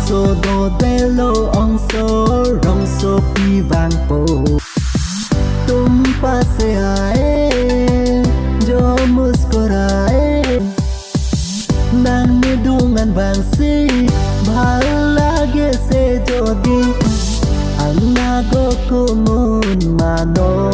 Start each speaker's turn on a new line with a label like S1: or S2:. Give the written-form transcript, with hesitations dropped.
S1: so do te lo ong so rong so pi vàng po tum paseae jo muskurae nang nidungan bangsi bhalage se jodi ang nago kumun mano